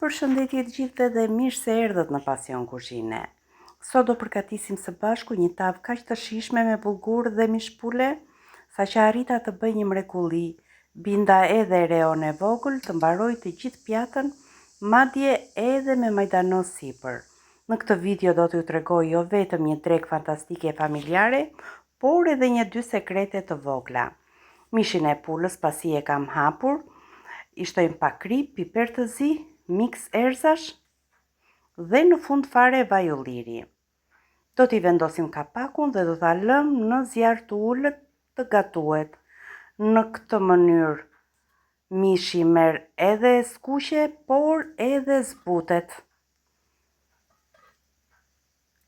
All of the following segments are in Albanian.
Përshëndetje të gjithëve dhe mirë se erdhët në Pasion Kuzhine. Sot do përgatisim së bashku një tavë kaq të shijshme me bulgur dhe mishpule, saqë arrita të bëj një mrekulli, binda edhe reon e vogël të mbaroj të gjithë pjatën, madje edhe me majdanoz sipër. Në këtë video do t'ju tregoj jo vetëm një drekë fantastike familjare, por edhe një dy sekrete të vogla. Mishin e pulës pasi e kam hapur, i shtojmë pak krip, piper të zi, mix erzash dhe në fund fare vaj ulliri. Do t'i vendosim kapakun dhe do t'a lëm në zjarr të ulët të gatuhet. Në këtë mënyrë mishi merr edhe skuqe, por edhe zbutet.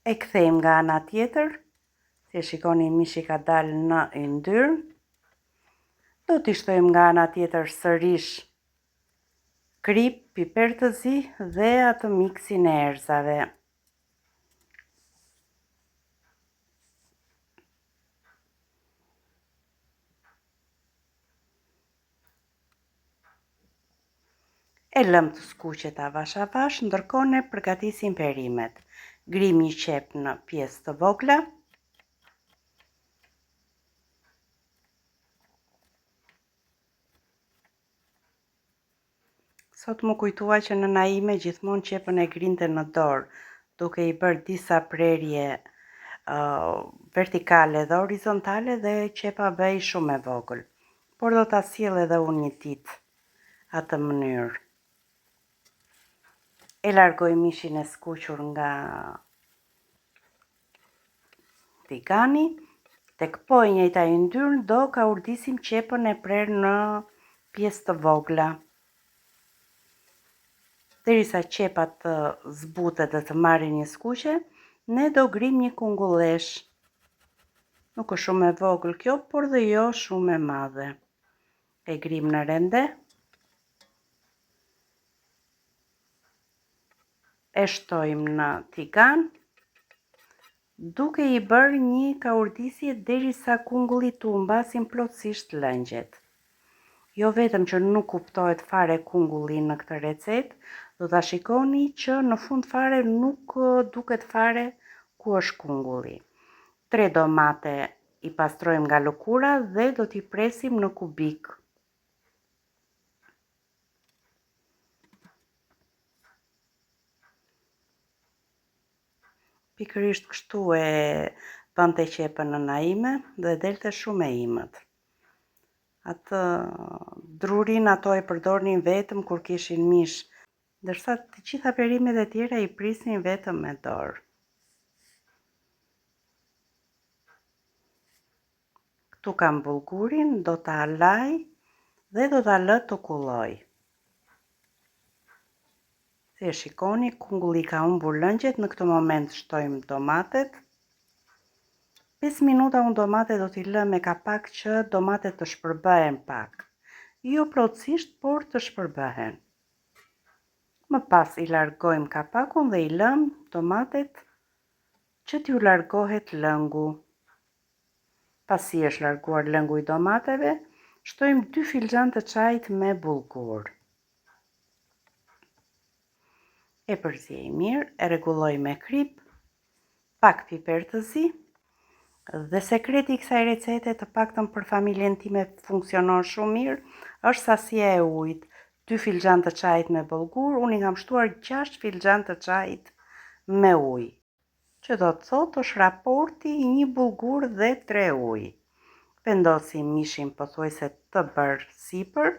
E kthejmë nga ana tjetër, si shikoni mishi ka dalë në yndyrë. Do t'i shtojmë nga ana tjetër sërish krip, piper të zi dhe atë miksin e erëzave. E lëm të skuqet avash avash, ndërkohë ne përgatisim perimet. Grim një qep në pjesë të vogla. Sot më kujtua që nëna ime gjithmonë qepën e grinte në dorë, duke i bërë disa prerje vertikale dhe horizontale dhe qepa bëj shumë e vogël. Por do ta sjell edhe unë një ditë atë mënyrë. E largoj mishin e skuqur nga tigani, tek po e njëjta yndyrë do ka urdisim qepën e prerë në pjesë të vogla. Derisa qepat të zbutet dhe të marrin një skuqe, ne do grim një kungullesh. Nuk është shumë e vogël kjo, por dhe jo shumë e madhe. E grim në rende. E shtojmë në tigan, duke i bërë një kaurdisje derisa kungulli tu mbasin plotësisht lëngjet. Jo vetëm që nuk kuptohet fare kungulli në këtë recetë, do ta shikoni që në fund fare nuk duket fare ku është kungulli. 3 domate i pastrojmë nga lëkura dhe do t'i presim në kubik. Pikërisht kështu e bënte qepën nëna ime dhe delte shumë e imët. Atë drurin ato e përdornin vetëm kur kishin mish, ndërsa të gjitha perimet e tjera i prisnin vetëm me dorë. Ktu kam bulgurin, do ta laj dhe do ta lë të kulloj. Si e shikoni, kungulli ka humbur lëngjet, në këtë moment shtojmë domatet. 5 minuta unë domate do t'i lë me kapak që domatet të shpërbëhen pak. Jo plotësisht, por të shpërbëhen. Më pas i largojmë kapakun dhe i lëm domatet që t'ju largohet lëngu. Pasi është larguar lëngu i domateve, shtojmë 2 filxhan të çajit me bulgur. E përziej mirë, e rregulloj me krip, pak piper të zi. Dhe sekreti i kësaj recete, të paktën për familjen time funksionon shumë mirë, është sasia e ujit. 2 filxhan të çajit me bulgur, unë i kam shtuar 6 filxhan të çajit me ujë. Që do të thotë është raporti 1 bulgur dhe 3 ujë. Vendosim mishin pothuajse të bërë sipër,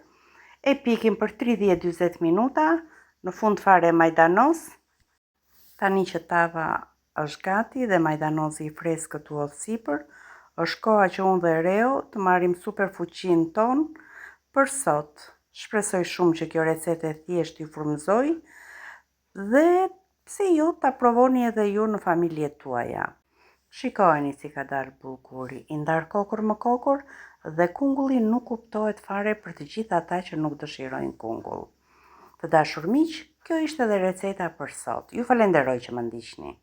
e pikim për 30-40 minuta, në fund fare majdanoz. Tani që tava është gati dhe majdanozi i freskët u hodh sipër, është koha që unë dhe Reo të marrim super fuqinë ton për sot. Shpresoj shumë që kjo recetë e thjesht ju frymëzoi dhe pse jo ta provoni edhe ju në familjet tuaja. Shikojeni si ka dalë bulguri, i ndar kokër më kokër dhe kungulli nuk kuptohet fare për të gjithë ata që nuk dëshirojnë kungull. Të dashur miq, kjo ishte edhe receta për sot. Ju falenderoj që më ndiqni.